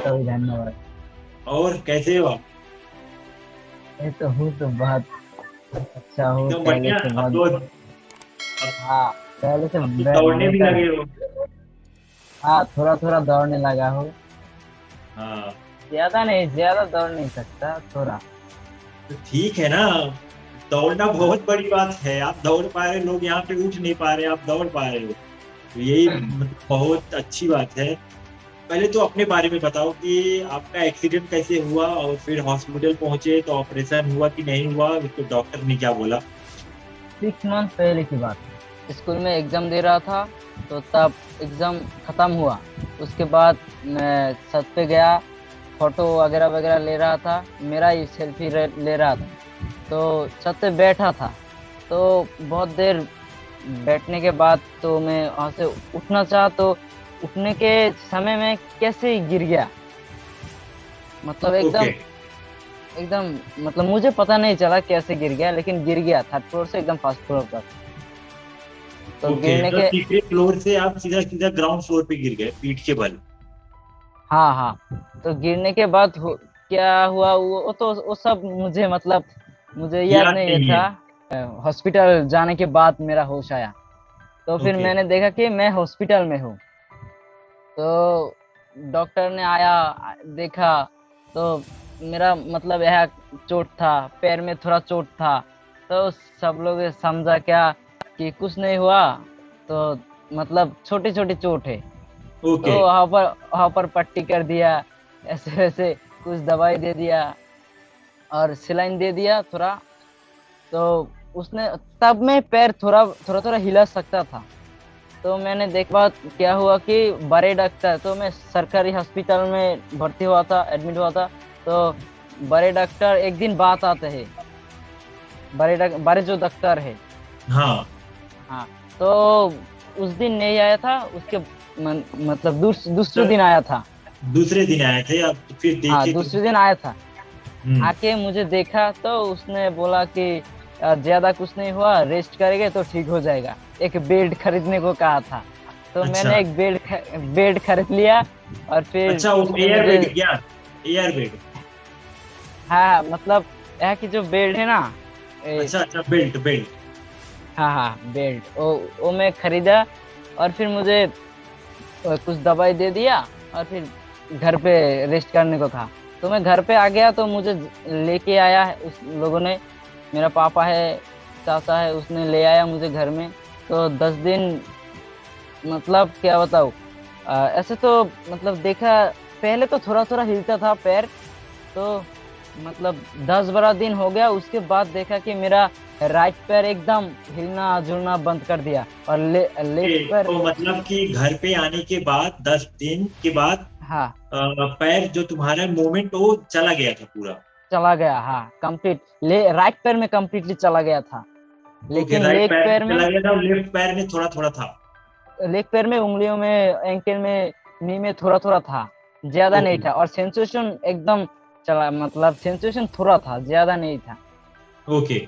कभी धन्यवाद। और कैसे हो आप? मैं तो हूँ तो बहुत अच्छा हूँ एकदम पहले बढ़िया। से अब बहुत। तो अब हाँ, पहले से अब तो दौड़ने भी बेटर। लगे हो। हाँ, थोड़ा थोड़ा दौड़ने लगा हूँ। हाँ, ज्यादा नहीं, ज्यादा दौड़ नहीं सकता, थोड़ा। तो ठीक है ना। दौड़ना हाँ। बहुत बड़ी बात है। आप दौड़ पा रहे, लोग यहाँ पे उठ नहीं पा रहे, आप दौड़ पा रहे हो, तो यही मतलब बहुत अच्छी बात है। पहले तो अपने बारे में बताओ कि आपका एक्सीडेंट कैसे हुआ, और फिर हॉस्पिटल पहुंचे तो ऑपरेशन हुआ कि नहीं हुआ, उसको डॉक्टर ने क्या बोला? 6 मंथ पहले की बात है, स्कूल में एग्जाम दे रहा था। तो तब एग्जाम खत्म हुआ। उसके बाद मैं छत पे गया, फोटो वगैरह वगैरह ले रहा था। मेरा ही सेल्फी ले रहा था। तो छत पे बैठा था। तो बहुत देर बैठने के बाद तो मैं वहां से उठना चाहा, तो उठने के समय में कैसे ही गिर गया। मतलब ओके। एकदम एकदम मतलब मुझे पता नहीं चला कैसे गिर गया, लेकिन गिर गया 3rd फ्लोर से एकदम 1st फ्लोर पर। तो ओके, गिरने मतलब के तीसरे फ्लोर से आप सीधा सीधा ग्राउंड फ्लोर पे गिर गए पीठ के बल। हाँ हाँ, तो गिरने के बाद क्या हुआ, वो तो वो सब मुझे मतलब मुझे याद याद नहीं है नहीं है। था। हॉस्पिटल जाने के बाद मेरा होश आया। तो फिर ओके। मैंने देखा कि मैं हॉस्पिटल में हूँ। तो डॉक्टर ने आया, देखा। तो मेरा मतलब यह चोट था, पैर में थोड़ा चोट था। तो सब लोग समझा क्या कि कुछ नहीं हुआ। तो मतलब छोटी छोटी चोट है। ओके। तो वहां पर पट्टी कर दिया, ऐसे वैसे कुछ दवाई दे दिया और सिलाइन दे दिया थोड़ा। तो उसने तब मैं पैर थोड़ा थोड़ा थोड़ा हिला सकता था। तो मैंने देखा क्या हुआ कि बड़े डॉक्टर, तो मैं सरकारी हॉस्पिटल में भर्ती हुआ था, एडमिट हुआ था। तो बड़े डॉक्टर एक दिन बाद आते हैं। बड़े जो डॉक्टर है। हाँ, हाँ। तो उस दिन नहीं आया था, उसके मतलब दूसरे तब दिन आया था। दूसरे दिन आए थे आप, तो फिर हाँ, देखे तो? दूसरे दिन आया था। हम्म। आके मुझे देखा तो उसने बोला कि ज्यादा कुछ नहीं हुआ, रेस्ट करेंगे तो ठीक हो जाएगा। एक बेड खरीदने को कहा था। तो अच्छा। मैंने एक बेड खरीद लिया। और फिर अच्छा, वो उसने एयर मुझे। बेड क्या? Air bed? हाँ, मतलब यहाँ की जो बेड है ना। ए, अच्छा अच्छा, बेल्ट बेल्ट। हाँ हाँ, बेड वो मैं खरीदा। और फिर मुझे कुछ दवाई दे दिया। और फिर घर पे रेस्ट करने को कहा। तो मैं घर पे आ गया, तो मुझे लेके आया है उस लोगों ने। मेरा पापा है, चाचा है, उसने ले आया मुझे घर में। तो 10 दिन, मतलब क्या बताऊँ। ऐसे तो मतलब देखा, पहले तो थोड़ा थोड़ा हिलता था पैर। तो मतलब 10-12 दिन हो गया, उसके बाद देखा कि मेरा राइट पैर एकदम हिलना जुलना बंद कर दिया, और लेफ्ट पैर। तो मतलब कि घर पे आने के बाद 10 दिन के बाद हाँ, पैर जो तुम्हारा मूवमेंट वो चला गया था पूरा? चला गया। हाँ, कंप्लीट राइट पैर में कंप्लीटली चला गया था। ओके, लेकिन राइट लेग पैर में पैर में चला गया था और लेफ्ट पैर में थोड़ा थोड़ा था? उंगलियों में, एंकल में, नी में थोड़ा थोड़ा था। ज्यादा नहीं ओके। था, और सेंसेशन एकदम चला, मतलब सेंसेशन थोड़ा था, ज्यादा नहीं था। ओके।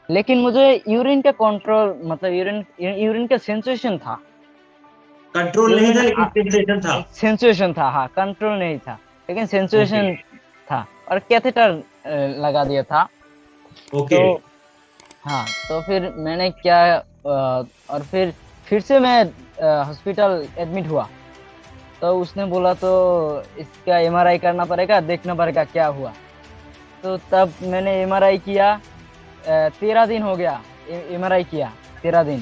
लेकिन मुझे यूरिन का कंट्रोल, मतलब यूरिन यूरिन का सेंसेशन था। कंट्रोल नहीं यूरिन था लेकिन सेंसेशन था? सेंसेशन था, हाँ, कंट्रोल नहीं था, लेकिन ओके। सेंसेशन था। और कैथेटर लगा दिया था। ओके। तो हाँ, तो फिर मैंने क्या, और फिर से मैं हॉस्पिटल एडमिट हुआ। तो उसने बोला तो इसका एमआरआई करना पड़ेगा, देखना पड़ेगा क्या हुआ। तो तब मैंने एमआरआई किया। 13 दिन हो गया एमआरआई किया। 13 दिन,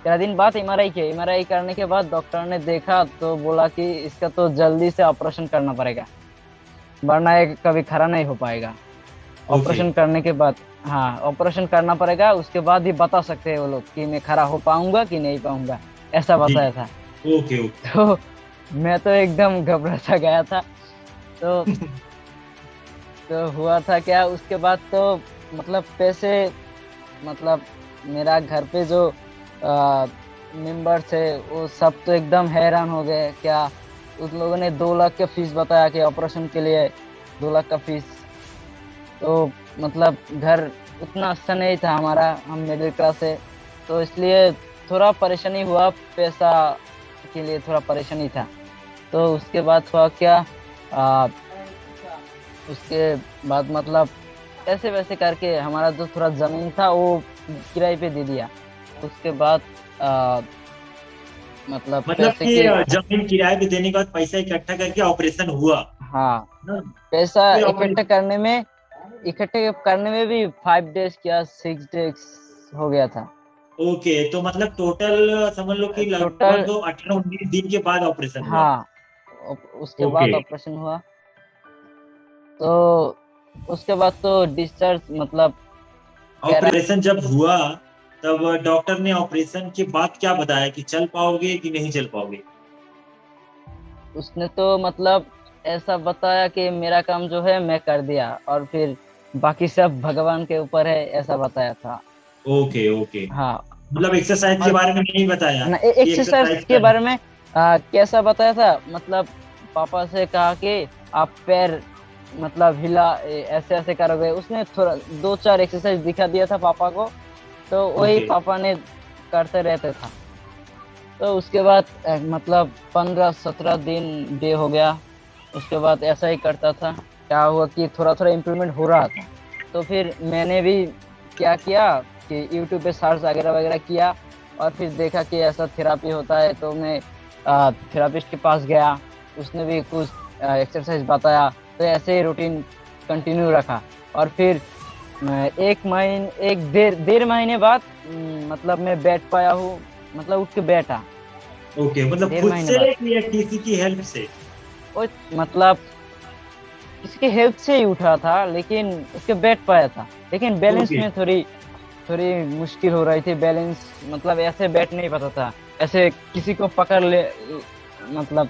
13 दिन बाद एमआरआई किया। एमआरआई करने के बाद डॉक्टर ने देखा तो बोला कि इसका तो जल्दी से ऑपरेशन करना पड़ेगा, वरना ये कभी खड़ा नहीं हो पाएगा। ओके। ऑपरेशन करने के बाद, हाँ, ऑपरेशन करना पड़ेगा, उसके बाद ही बता सकते हैं वो लोग कि मैं खड़ा हो पाऊंगा कि नहीं पाऊंगा। ऐसा जी। बताया था। Okay okay. तो मैं तो एकदम घबरा सा गया था। तो हुआ था क्या उसके बाद, तो मतलब पैसे, मतलब मेरा घर पे जो मेंबर्स है, वो सब तो एकदम हैरान हो गए। क्या उन लोगों ने 2 लाख का फीस बताया कि ऑपरेशन के लिए 2 लाख का फीस। तो मतलब घर उतना अच्छा नहीं था हमारा, हम मिडिल क्लास है। तो इसलिए थोड़ा परेशानी हुआ, पैसा के लिए थोड़ा परेशानी था। तो उसके बाद हुआ क्या, आ, उसके बाद मतलब ऐसे वैसे करके हमारा जो थोड़ा जमीन था वो किराए पे दे दिया। उसके बाद आ, मतलब मतलब पैसे कि की, जमीन किराए पे देने के बाद पैसा इकट्ठा करके ऑपरेशन हुआ हाँ, ना? पैसा फिर इकट्ठे करने में भी 5 डेज या 6 डेज हो गया था। ओके, तो मतलब टोटल समझ लो कि टोटल, लगभग 18-19 दिन के बाद ऑपरेशन हुआ। हाँ, उसके ओके। बाद ऑपरेशन हुआ। तो उसके बाद तो डिस्चार्ज मतलब कह रहा, ऑपरेशन जब हुआ तब डॉक्टर ने ऑपरेशन के बाद क्या बताया कि चल पाओगे कि नहीं चल पाओगे? उसने तो मतलब ऐसा बताया कि मेरा काम जो है मैं कर दिया और फिर बाकी सब भगवान के ऊपर है, ऐसा बताया था। Okay okay. हाँ। मतलब एक्सरसाइज के और बारे में नहीं बताया ना कि एक्सरसाइज एक्सरसाइज के करना? बारे में कैसा बताया था मतलब पापा से कहा कि आप पैर मतलब ऐसे ऐसे करोगे, उसने थोड़ा 2-4 एक्सरसाइज दिखा दिया था पापा को, तो वही ओके पापा ने करते रहते था। तो उसके बाद मतलब 15-17 दिन डे हो गया। उसके बाद ऐसा ही करता था, क्या हुआ कि थोड़ा थोड़ा इम्प्रूवमेंट हो रहा था। तो फिर मैंने भी क्या किया कि यूट्यूब पे सर्च वगैरह वगैरह किया और फिर देखा कि ऐसा थेरापी होता है, तो मैं थेरापिस्ट के पास गया। उसने भी कुछ एक्सरसाइज बताया, तो ऐसे ही रूटीन कंटिन्यू रखा। और फिर एक डेढ़ महीने बाद मतलब मैं बैठ पाया हूँ, मतलब उठ के बैठा ओके। मतलब डेढ़ खुद महीने से बाद। या किसी की हेल्प से? वो मतलब इसके हेल्प से ही उठा था, लेकिन उसके बैठ पाया था, लेकिन बैलेंस ओके। में थोड़ी थोड़ी मुश्किल हो रही थी। बैलेंस मतलब ऐसे बैठ नहीं पाता था, ऐसे किसी को पकड़ ले मतलब।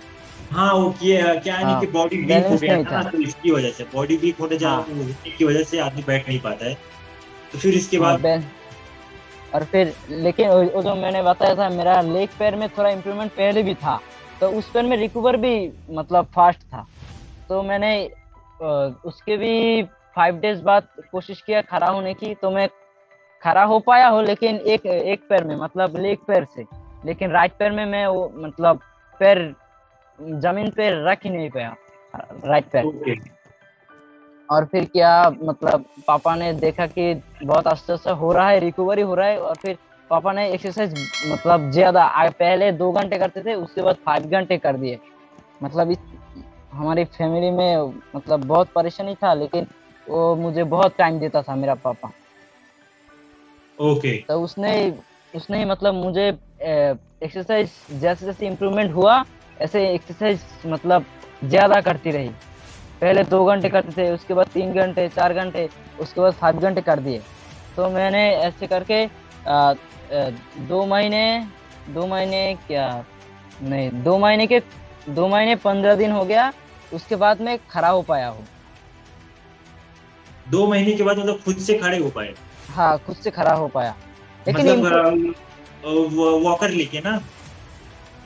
हाँ, वो क्या है नहीं हाँ, कि बॉडी वीक हो बैलेंस गया नहीं था ना, था। तो इसकी वजह से बॉडी वीक हाँ होने की वजह से आदमी बैठ नहीं पाता है। तो फिर इसके हाँ, बाद? और फिर लेकिन वो जो मैंने बताया था मेरा लेग पैर में थोड़ा इम्प्रूवमेंट पहले भी था, तो उस पैर में रिकवर भी मतलब फास्ट था। तो मैंने उसके भी 5 डेज बाद कोशिश किया खड़ा होने की, तो मैं खड़ा हो पाया हूँ, लेकिन एक एक पैर में मतलब लेग पैर से। लेकिन राइट पैर में मैं वो मतलब पैर जमीन पे रख ही नहीं पाया, राइट पैर। ओके। और फिर क्या मतलब पापा ने देखा कि बहुत आस्ते आस्ते हो रहा है, रिकवरी हो रहा है, और फिर पापा ने एक्सरसाइज मतलब ज्यादा पहले 2 घंटे करते थे, उसके बाद 5 घंटे कर दिए। मतलब हमारी फैमिली में मतलब बहुत परेशानी था, लेकिन वो मुझे बहुत टाइम देता था मेरा पापा। ओके। तो उसने ही मतलब मुझे एक्सरसाइज जैसे जैसे इम्प्रूवमेंट हुआ, ऐसे एक्सरसाइज मतलब ज्यादा करती रही। पहले 2 घंटे करते थे, उसके बाद 3 घंटे, 4 घंटे, उसके बाद 5 घंटे कर दिए। तो मैंने ऐसे करके 2 महीने, 2 महीने क्या, नहीं, 2 महीने 15 दिन हो गया, उसके बाद मैं खड़ा हो पाया हूँ। 2 महीने के बाद मतलब खुद से खड़े हो पाए? हाँ, खुद से खड़ा हो पाया, लेकिन मतलब इम्प्रूव। वॉकर लेके ना?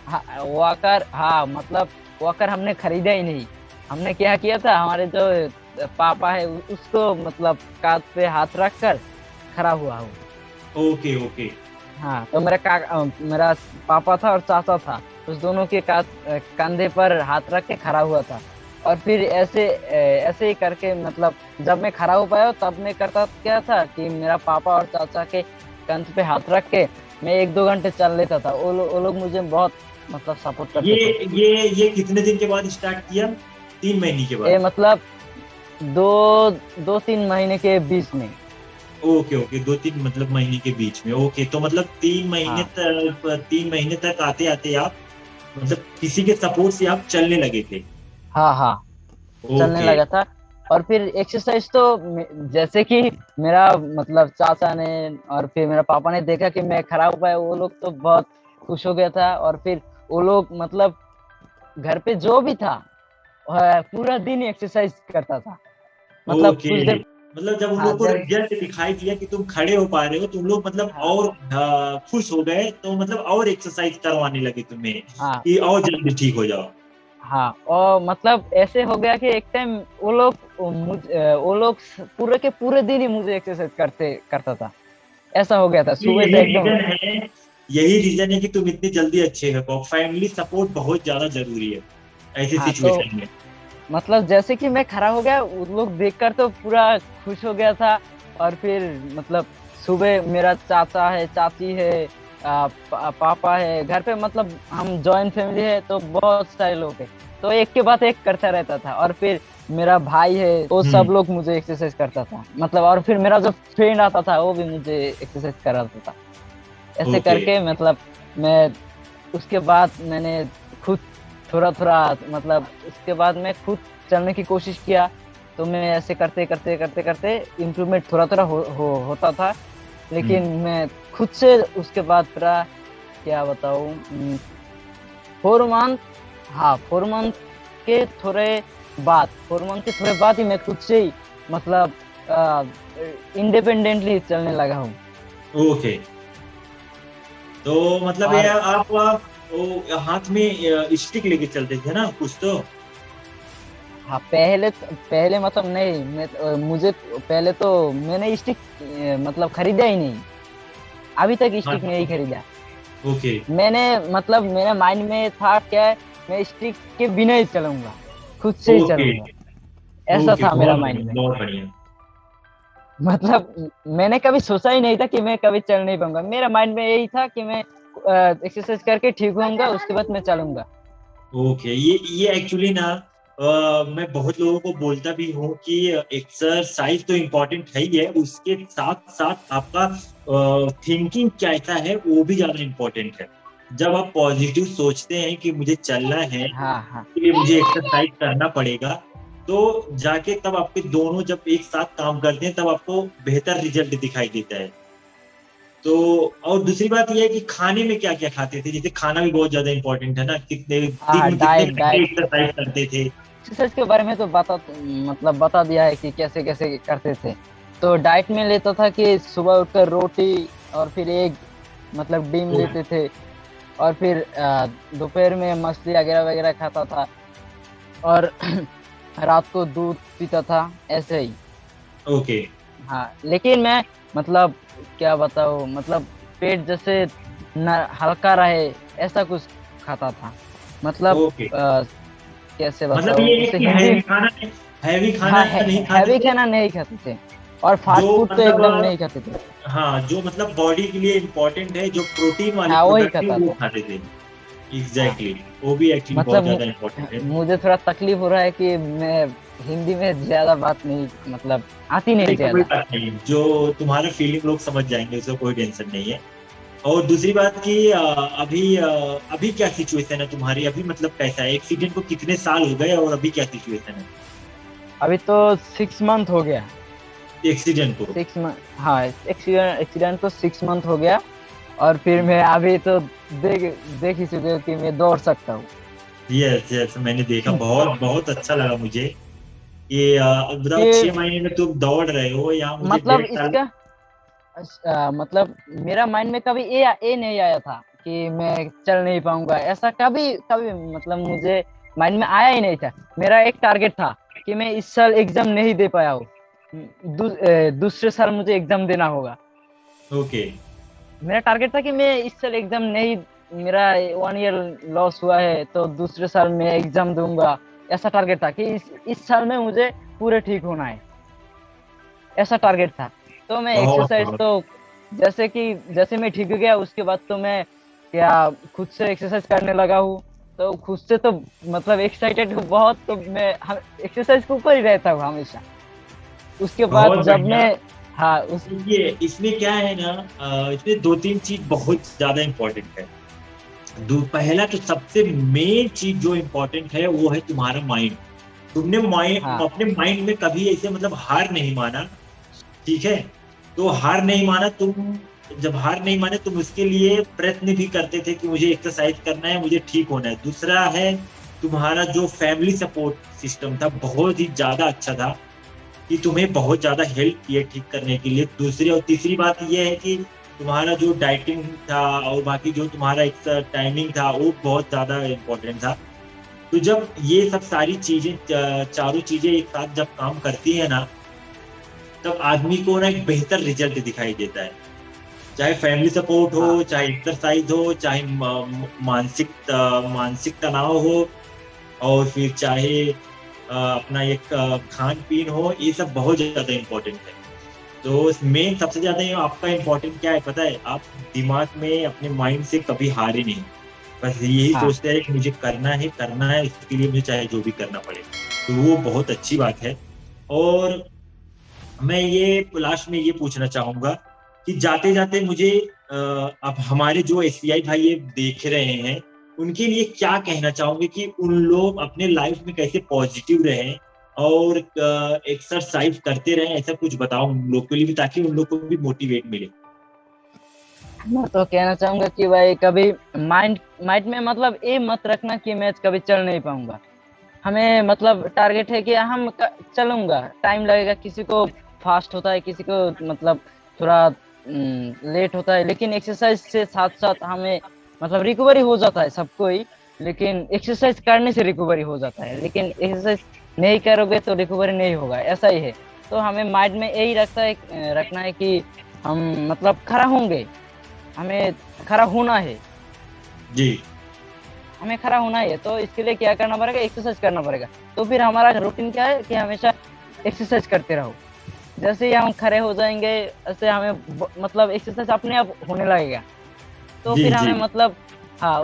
हाँ, वॉकर, हाँ मतलब वॉकर हमने खरीदा ही नहीं। हमने क्या किया था, हमारे जो पापा है उसको मतलब कांध पे हाथ रख कर खड़ा हुआ हूँ। Okay okay. हाँ, तो मेरा पापा था और चाचा था, उस दोनों के कंधे पर हाथ रख के खड़ा हुआ था। और फिर ऐसे ही करके मतलब जब मैं खड़ा हो पाया तब मैं करता क्या था कि मेरा पापा और चाचा के कंध पे हाथ रख के मैं 1-2 घंटे चल लेता था। वो लोग मुझे बहुत मतलब सपोर्ट ये करते थे। ये कितने दिन के बाद स्टार्ट किया? 3 महीने के ये बाद? मतलब दो 2-3 महीने के बीच में। ओके ओके, 2-3 महीने के बीच में। ओके, तो मतलब हाँ 3 महीने तक आते आते आप मतलब किसी के सपोर्ट से आप चलने लगे थे? हाँ हाँ, चलने ओके। लगा था। और फिर एक्सरसाइज तो जैसे कि मेरा मतलब चाचा ने और फिर मेरा पापा ने देखा कि मैं खड़ा हो पाया, वो लोग तो बहुत खुश हो गया था। और फिर वो लोग मतलब घर पे जो भी था पूरा दिन एक्सरसाइज करता था, मतलब ओके, कुछ देर। मतलब जब उन हाँ लोग को रिजल्ट दिखाई दिया कि तुम खड़े हो पा रहे हो तो उन लोग मतलब हाँ और खुश हो गए, तो मतलब और एक्सरसाइज करवाने लगे तुम्हें हाँ कि और जल्दी ठीक हो जाओ। हाँ, और मतलब ऐसे हो गया कि एक टाइम वो लोग पूरे के पूरे दिन ही मुझे एक्सरसाइज करता था। ऐसा हो गया था ये सुबह से यही एकदम। रीजन है, यही रीजन है कि तुम इतनी जल्दी अच्छे हो पाओ। फैमिली सपोर्ट बहुत ज्यादा जरूरी है ऐसी हाँ, तो सिचुएशन में। मतलब जैसे कि मैं खड़ा हो गया, वो लोग देखकर तो पूरा खुश हो गया था। और फिर मतलब सुबह मेरा चाचा है, चाची है, पापा है घर पे, मतलब हम जॉइंट फैमिली है तो बहुत सारे लोग हैं। तो एक के बाद एक करता रहता था। और फिर मेरा भाई है, वो सब हम्म। लोग मुझे एक्सरसाइज करता था मतलब। और फिर मेरा जो फ्रेंड आता था वो भी मुझे एक्सरसाइज कराता था। ऐसे ओके। करके मतलब मैं, उसके बाद मैंने खुद थोड़ा थोड़ा, मतलब उसके बाद मैं खुद चलने की कोशिश किया। तो मैं ऐसे करते करते करते करते इम्प्रूवमेंट थोड़ा थोड़ा होता था। हम्म। लेकिन मैं खुद से उसके बाद पूरा, क्या बताऊं, 4 मंथ, हाँ 4 मंथ के थोड़े बाद, 4 मंथ के थोड़े बाद ही मैं खुद से ही मतलब इंडिपेंडेंटली चलने लगा हूँ। ओके। तो मतलब ये और आप वो हाथ में स्टिक लेके चलते थे ना कुछ तो। हाँ, पहले मतलब नहीं, मुझे पहले तो मैंने स्टिक मतलब खरीदा ही नहीं, अभी तक हाँ। स्टिक नहीं खरीदा। ओके। मैंने मतलब मेरे माइंड में था क्या है, मैं स्टिक के बिना ही चलूंगा, खुद से ही ओके। चलूंगा, ऐसा ओके, था मेरा बहुत माइंड बढ़िया, में। बहुत बढ़िया। मतलब मैंने कभी सोचा ही नहीं था कि मैं कभी चल नहीं पाऊंगा। मेरा माइंड में यही था कि मैं एक्सरसाइज करके ठीक होऊंगा, उसके बाद मैं चलूंगा। ओके, ये एक्चुअली ना मैं बहुत लोगों को बोलता भी हूँ कि एक्सरसाइज तो इम्पोर्टेंट है ही है, उसके साथ साथ आपका थिंकिंग कैसा है वो भी ज्यादा इम्पोर्टेंट है। जब आप पॉजिटिव सोचते हैं कि मुझे चलना है, हाँ हाँ इसके लिए मुझे एक्सरसाइज करना पड़ेगा, तो जाके तब आपके दोनों जब एक साथ काम करते हैं तब आपको बेहतर रिजल्ट दिखाई देता है। तो और दूसरी बात यह है कि खाने में क्या क्या खाते थे, जैसे खाना भी बहुत ज्यादा इंपॉर्टेंट है ना, कितने दिन हाँ, में कितने डाइट घंटे डाइट एक्सरसाइज करते थे। एक्सरसाइज के बारे में तो मतलब बता दिया है कि कैसे कैसे करते थे। तो डाइट में लेता था कि सुबह उठकर रोटी और फिर एग, मतलब डिम ओ, लेते थे। और फिर दोपहर में मछली वगैरह वगैरह खाता था। और रात को दूध पीता था, ऐसे ही। ओके। हाँ, लेकिन मैं मतलब क्या बताऊँ, मतलब पेट जैसे न हल्का रहे, ऐसा कुछ खाता था। मतलब ओके, कैसे मतलब बताऊँ ये है उसे कि हिंदी। हैवी खाना हाँ, नहीं खाते हैवी थे। खाना नहीं खाते थे, और जो फास्ट फूड तो मतलब एकदम नहीं खाते थे। हाँ, जो मतलब बॉडी के लिए इम्पोर्टेंट है, जो प्रोटीन वाले हाँ, वही प्रोडक्ट है खाता वो था। खाते थे। हाँ, एग्जैक्टली exactly. वो भी एक्चुअली मतलब बहुत ज्यादा इम्पोर्टेंट है। मुझे थोड़ा तकलीफ हो रहा है कि मैं हिंदी में ज्यादा बात नहीं, मतलब आती नहीं नहीं, कोई ज्यादा। बात नहीं, जो तुम्हारा फीलिंग लोग समझ जाएंगे, उसका कोई टेंशन नहीं है। और दूसरी बात कि अभी क्या सिचुएशन है तुम्हारी, अभी मतलब कैसा है, एक्सीडेंट को कितने साल हो गए और अभी क्या सिचुएशन है अभी तो 6 मंथ हो गया। एक्सीडेंट को। 6 मंथ, हाँ, एक्सीडेंट एक्सीडेंट तो 6 मंथ हो गया। और फिर मैं अभी तो देख देख ही चुके हो कि मैं दौड़ सकता हूँ। यस यस, मैंने देखा, बहुत बहुत अच्छा लगा मुझे कि बताओ फिर 6 महीने में तुम दौड़ रहे हो, या मुझे मतलब 1.5 साल। इसका मतलब मेरा माइंड में कभी ये नहीं आया था कि मैं चल नहीं पाऊंगा, ऐसा कभी कभी मतलब मुझे माइंड में आया ही नहीं था। मेरा एक टारगेट था कि मैं इस साल एग्जाम नहीं दे पाया हूँ, दूसरे साल मुझे एग्जाम देना होगा। ओके। मेरा टारगेट था कि मैं इस साल एग्जाम नहीं, मेरा 1 ईयर लॉस हुआ है तो दूसरे साल मैं एग्जाम दूंगा। ऐसा टारगेट था कि इस साल में मुझे पूरे ठीक होना है, ऐसा टारगेट था। तो मैं बहुत एक्सरसाइज बहुत। तो जैसे मैं ठीक हो गया, उसके बाद तो मैं क्या खुद से एक्सरसाइज करने लगा हूँ। तो खुद से तो मतलब एक्साइटेड हूँ बहुत, तो मैं एक्सरसाइज के ऊपर ही रहता हूँ हमेशा। उसके बाद बहुत जब बढ़िया। मैं, हाँ उस देखिए, इसमें क्या है ना, इसमें दो तीन चीज बहुत ज्यादा इंपॉर्टेंट है। पहला तो सबसे मेन चीज जो इम्पोर्टेंट है वो है तुम्हारा माइंड। तुमने माइंड, हाँ अपने माइंड में कभी ऐसे मतलब हार नहीं माना। ठीक है। तो हार नहीं माना तुम, जब हार नहीं माने तुम उसके लिए प्रयत्न भी करते थे कि मुझे एक्सरसाइज करना है, मुझे ठीक होना है। दूसरा है, तुम्हारा जो फैमिली सपोर्ट सिस्टम था बहुत ही ज्यादा अच्छा था, कि तुम्हें बहुत ज्यादा हेल्प किए ठीक करने के लिए। दूसरी और तीसरी बात यह है कि तुम्हारा जो डाइटिंग था और बाकी जो तुम्हारा एक टाइमिंग था वो बहुत ज्यादा इम्पोर्टेंट था। तो जब ये सब सारी चीजें, चारों चीजें एक साथ जब काम करती है ना, तब आदमी को ना एक बेहतर रिजल्ट दिखाई देता है। चाहे फैमिली सपोर्ट हो, हाँ चाहे एक्सरसाइज हो, चाहे मानसिक मानसिक तनाव हो, और फिर चाहे अपना ये खान पीन हो, ये सब बहुत ज्यादा इम्पोर्टेंट है। तो मेन सबसे ज्यादा ये आपका इम्पोर्टेंट क्या है पता है? आप दिमाग में अपने माइंड से कभी हारे नहीं, बस यही हाँ। सोचते हैं कि मुझे करना है, इसके लिए मुझे चाहे जो भी करना पड़े। तो वो बहुत अच्छी बात है। और मैं ये लास्ट में ये पूछना चाहूंगा कि जाते जाते मुझे अब हमारे जो एसबीआई भाई ये देख रहे हैं, उनके लिए क्या कहना चाहोगे कि उन लोग अपने लाइफ में कैसे पॉजिटिव रहें और एक्सरसाइज करते रहें, ऐसा कुछ बताओ उन लोग के लिए भी, ताकि उन लोग को भी मोटिवेट मिले। मैं तो कहना चाहूंगा कि भाई कभी माइंड माइंड में मतलब ये मत रखना कि मैं कभी चल नहीं पाऊंगा। हमें मतलब टारगेट है कि चलूंगा, टाइम लगेगा, किसी को फास्ट होता है, किसी को मतलब थोड़ा लेट होता है, लेकिन एक्सरसाइज से साथ साथ हमें मतलब रिकवरी हो जाता है सबको ही। लेकिन एक्सरसाइज करने से रिकवरी हो जाता है, लेकिन एक्सरसाइज नहीं करोगे तो रिकवरी नहीं होगा, ऐसा ही है। तो हमें माइंड में यही रखना है कि हम मतलब खड़ा होंगे, हमें खड़ा होना है, जी हमें खड़ा होना है। तो इसके लिए क्या करना पड़ेगा? एक्सरसाइज करना पड़ेगा। तो फिर हमारा रूटीन क्या है कि हमेशा एक्सरसाइज करते रहो। जैसे ही हम खड़े हो जाएंगे, ऐसे हमें मतलब एक्सरसाइज अपने आप होने लगेगा। तो जी फिर जी। हमें मतलब हाँ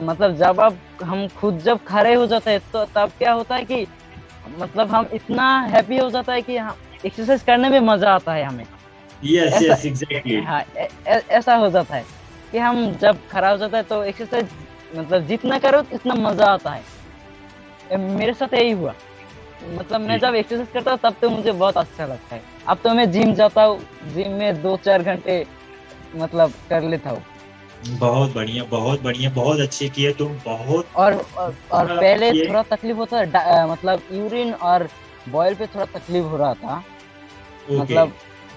मतलब जब अब हम खुद जब खड़े हो जाते हैं तो तब क्या होता है कि मतलब हम इतना हैप्पी हो जाता है कि हम एक्सरसाइज करने में मजा आता है हमें। यस ऐसा यस एग्जैक्टली। हाँ ऐसा हो जाता है कि हम जब खड़ा हो जाता है तो एक्सरसाइज मतलब जितना करो उतना मजा आता है। मेरे साथ यही हुआ। मतलब मैं जब एक्सरसाइज करता हूँ तब तो मुझे बहुत अच्छा लगता है। अब तो मैं जिम जाता हूँ, जिम में 2-4 घंटे मतलब कर लेता हूँ। बहुत बढ़िया, बहुत बढ़िया, बहुत अच्छे किए तुम, बहुत और अच्छा पहले किए। थोड़ा तकलीफ होता है, मतलब यूरिन और बॉयल पे थोड़ा तकलीफ हो रहा था। ओके। मतलब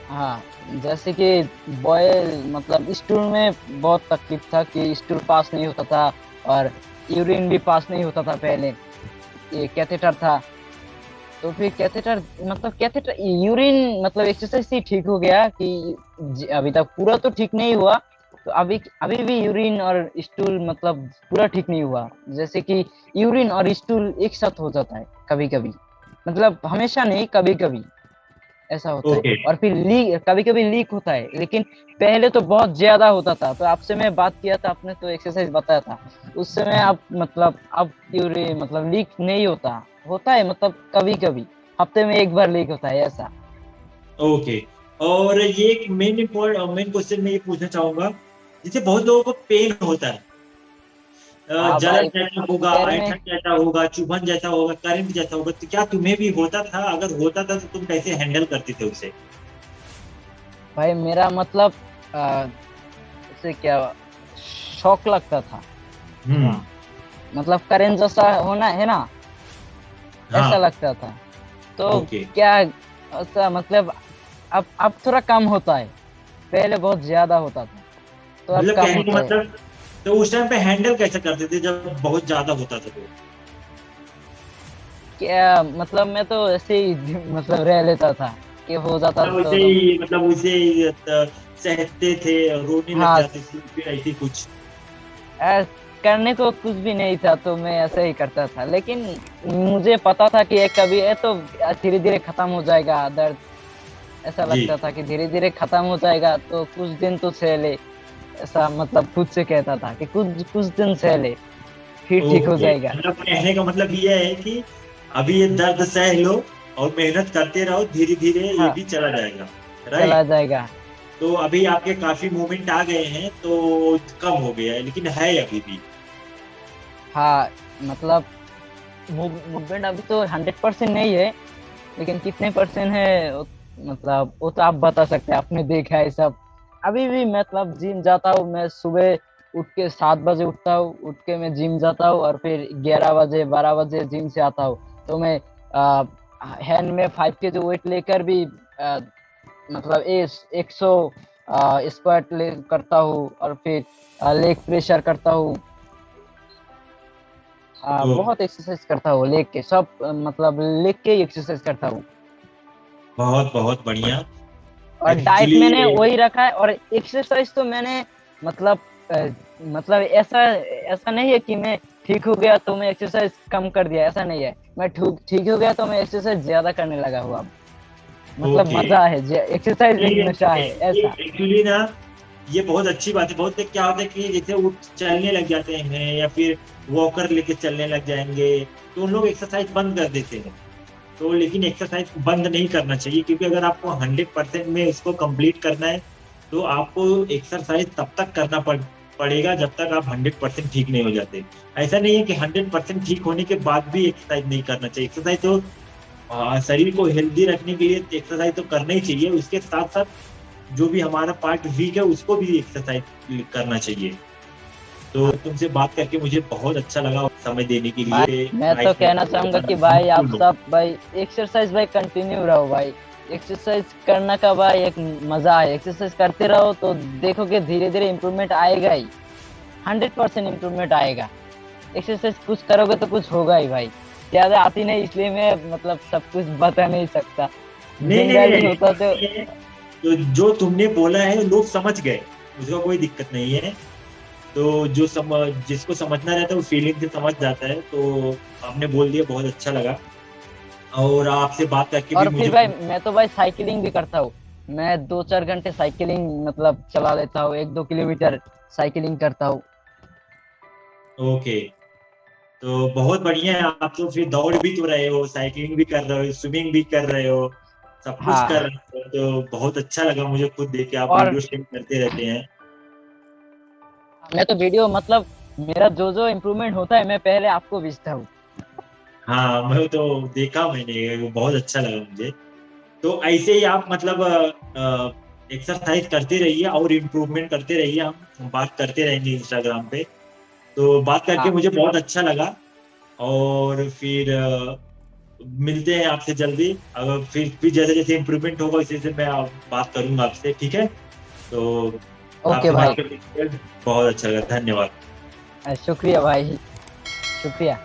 हाँ, जैसे कि बॉयल मतलब स्टूल में बहुत तकलीफ था कि स्टूल पास नहीं होता था, और यूरिन भी पास नहीं होता था पहले। ये कैथेटर था। तो फिर कैथेटर मतलब कैथेटर यूरिन मतलब एक्सरसाइज से ही ठीक हो गया कि अभी तक पूरा तो ठीक नहीं हुआ। तो अभी अभी भी यूरिन और स्टूल मतलब पूरा ठीक नहीं हुआ। जैसे कि यूरिन और स्टूल एक साथ हो जाता है कभी कभी, मतलब हमेशा नहीं, कभी कभी ऐसा होता है। ओके। और फिर लीक कभी कभी लीक होता है, लेकिन पहले तो बहुत ज्यादा होता था। तो आपसे मैं बात किया था, आपने तो एक्सरसाइज बताया था उस समय। आप मतलब अब यूरिन मतलब लीक नहीं होता, होता है मतलब कभी कभी, हफ्ते में एक बार लीक होता है ऐसा। ओके। और ये एक मेन मेन क्वेश्चन मैं ये पूछना चाहूंगा, जैसे बहुत लोगों को पेन होता है, हाँ जलन भाई, जैसा होगा, पैर में। ऐंठन जैसा होगा, चुभन जैसा होगा, करंट जैसा होगा, तो क्या तुम्हें भी होता था? अगर होता था तो तुम कैसे हैंडल करते थे उसे? भाई मेरा मतलब उसे क्या शौक लगता था थोड़ा, हम्म। मतलब करेंट जैसा होना है ना, ऐसा हाँ। लगता था। तो ओके। क्या ऐसा मतलब अब थोड़ा कम होता है, पहले बहुत ज्यादा होता था, तो अब मतलब कम कहने का होता है। मतलब, तो उस टाइम पे हैंडल कैसे करते थे जब बहुत ज्यादा होता था तो? क्या मतलब मैं तो ऐसे ही मतलब रह लेता था कि हो जाता मतलब तो, उसे ही, मतलब उसे ही, सहते थे, रोने लग हाँ जाते थे, फिर ऐसे कुछ? ऐ- करने को कुछ भी नहीं था तो मैं ऐसे ही करता था। लेकिन मुझे पता था कि ये कभी है तो धीरे धीरे खत्म हो जाएगा दर्द। ऐसा जी। लगता था कि धीरे धीरे खत्म हो जाएगा, तो कुछ दिन तो सह ले। ऐसा मतलब खुद से कहता था कि कुछ कुछ दिन सह ले, फिर ठीक हो ओके, जाएगा। मतलब कहने का मतलब ये है कि अभी ये दर्द सह लो और मेहनत करते रहो, धीरे धीरे ये हाँ, भी चला जाएगा। चला राइट। जाएगा। तो अभी आपके काफी मूवमेंट आ गए हैं, तो कम हो गया है, लेकिन है अभी भी। हाँ मतलब मूवमेंट अभी तो 100% नहीं है, लेकिन कितने परसेंट है मतलब वो तो आप बता सकते हैं, आपने देखा है सब। अभी भी मतलब जिम जाता हूँ मैं सुबह, उठ के 7 बजे उठता हूँ, उठ के मैं जिम जाता हूँ और फिर 11 बजे 12 बजे जिम से आता हूँ। तो मैं हैंड में 5 kg वेट लेकर भी मतलब 100 स्क्वाट ले करता हूँ, और फिर लेग प्रेशर करता हूँ। तो बहुत एक्सरसाइज करता हूँ लेग के सब, मतलब लेग के एक्सरसाइज करता हूँ। बहुत बहुत बढ़िया। और डाइट एक्चुअली मैंने वही रखा है, और एक्सरसाइज तो मैंने मतलब मतलब ऐसा ऐसा नहीं है कि मैं ठीक हो गया तो मैं एक्सरसाइज कम कर दिया, ऐसा नहीं है। मैं ठीक ठीक हो गया तो मैं एक्सरसाइज ज्यादा करने लगा हूँ अब। मतलब ओके। मजा है, एक्सरसाइज एक ये नशा है ऐसा। एक्चुअली ना, ये बहुत अच्छी बात है। बहुत से क्या होता है कि जैसे उठ चलने लग जाते हैं या फिर वॉकर लेके चलने लग जाएंगे, तो उन लोग एक्सरसाइज बंद कर देते हैं। तो लेकिन एक्सरसाइज को बंद नहीं करना चाहिए, क्योंकि अगर आपको 100% में इसको कंप्लीट करना है, तो आपको एक्सरसाइज तब तक करना पड़ेगा जब तक आप 100% ठीक नहीं हो जाते। ऐसा नहीं है कि 100% ठीक होने के बाद भी एक्सरसाइज नहीं करना चाहिए। एक्सरसाइज तो शरीर को हेल्दी रखने के लिए एक्सरसाइज तो करना ही चाहिए, उसके साथ साथ जो भी हमारा पार्ट वीक है उसको भी एक्सरसाइज करना चाहिए। तो तुमसे बात करके मुझे बहुत अच्छा लगा, समय देने के भाई लिए। मैं तो कहना चाहूंगा कि भाई आप बिल्कुल। सब भाई एक्सरसाइज भाई कंटिन्यू रहो भाई। एक्सरसाइज करने का भाई एक मजा है, एक्सरसाइज करते रहो तो देखोगे धीरे धीरे इम्प्रूवमेंट आएगा ही। 100% इम्प्रूवमेंट आएगा। एक्सरसाइज कुछ करोगे तो कुछ होगा ही भाई। ज्यादा आती नहीं इसलिए मैं मतलब सब कुछ बता नहीं सकता। नहीं नहीं जनरली नहीं होता तो। नहीं, तो जो तुमने बोला है लोग समझ गए, उसका कोई दिक्कत नहीं है। तो जिसको समझना रहता है वो फीलिंग से समझ जाता है। तो आपने बोल दिया, बहुत अच्छा लगा। और आपसे बात करके भी और मुझे फिर भाई मैं तो भाई साइकिलिंग भी करता हूँ। मैं 2-4 घंटे साइकिलिंग मतलब चला लेता हूँ, 1-2 किलोमीटर साइकिलिंग करता हूँ। ओके। तो बहुत बढ़िया है। आप तो फिर दौड़ भी तो रहे हो, साइकिलिंग भी कर रहे हो, स्विमिंग भी कर रहे हो, सब कुछ कर हाँ। रहे हो। तो बहुत अच्छा लगा मुझे खुद देख के, आप और वीडियो शेयर करते रहते हैं। मैं तो वीडियो मतलब मेरा जो जो इम्प्रूवमेंट होता है मैं पहले आपको भेजता हूँ। हाँ, मैं तो देखा मैंने, वो बहुत अच्छा लगा मुझे। तो ऐसे ही आप मतलब एक्सरसाइज करते रहिए और इम्प्रूवमेंट करते रहिए। हम बात करते रहेंगे इंस्टाग्राम पे। तो बात करके हाँ। मुझे बहुत अच्छा लगा। और फिर मिलते हैं आपसे जल्दी। अगर फिर जैसे जैसे इम्प्रूवमेंट होगा इसी से मैं बात करूंगा आपसे, ठीक है? तो ओके आपसे बात भाई। करके बहुत अच्छा लगा। धन्यवाद। शुक्रिया भाई। शुक्रिया।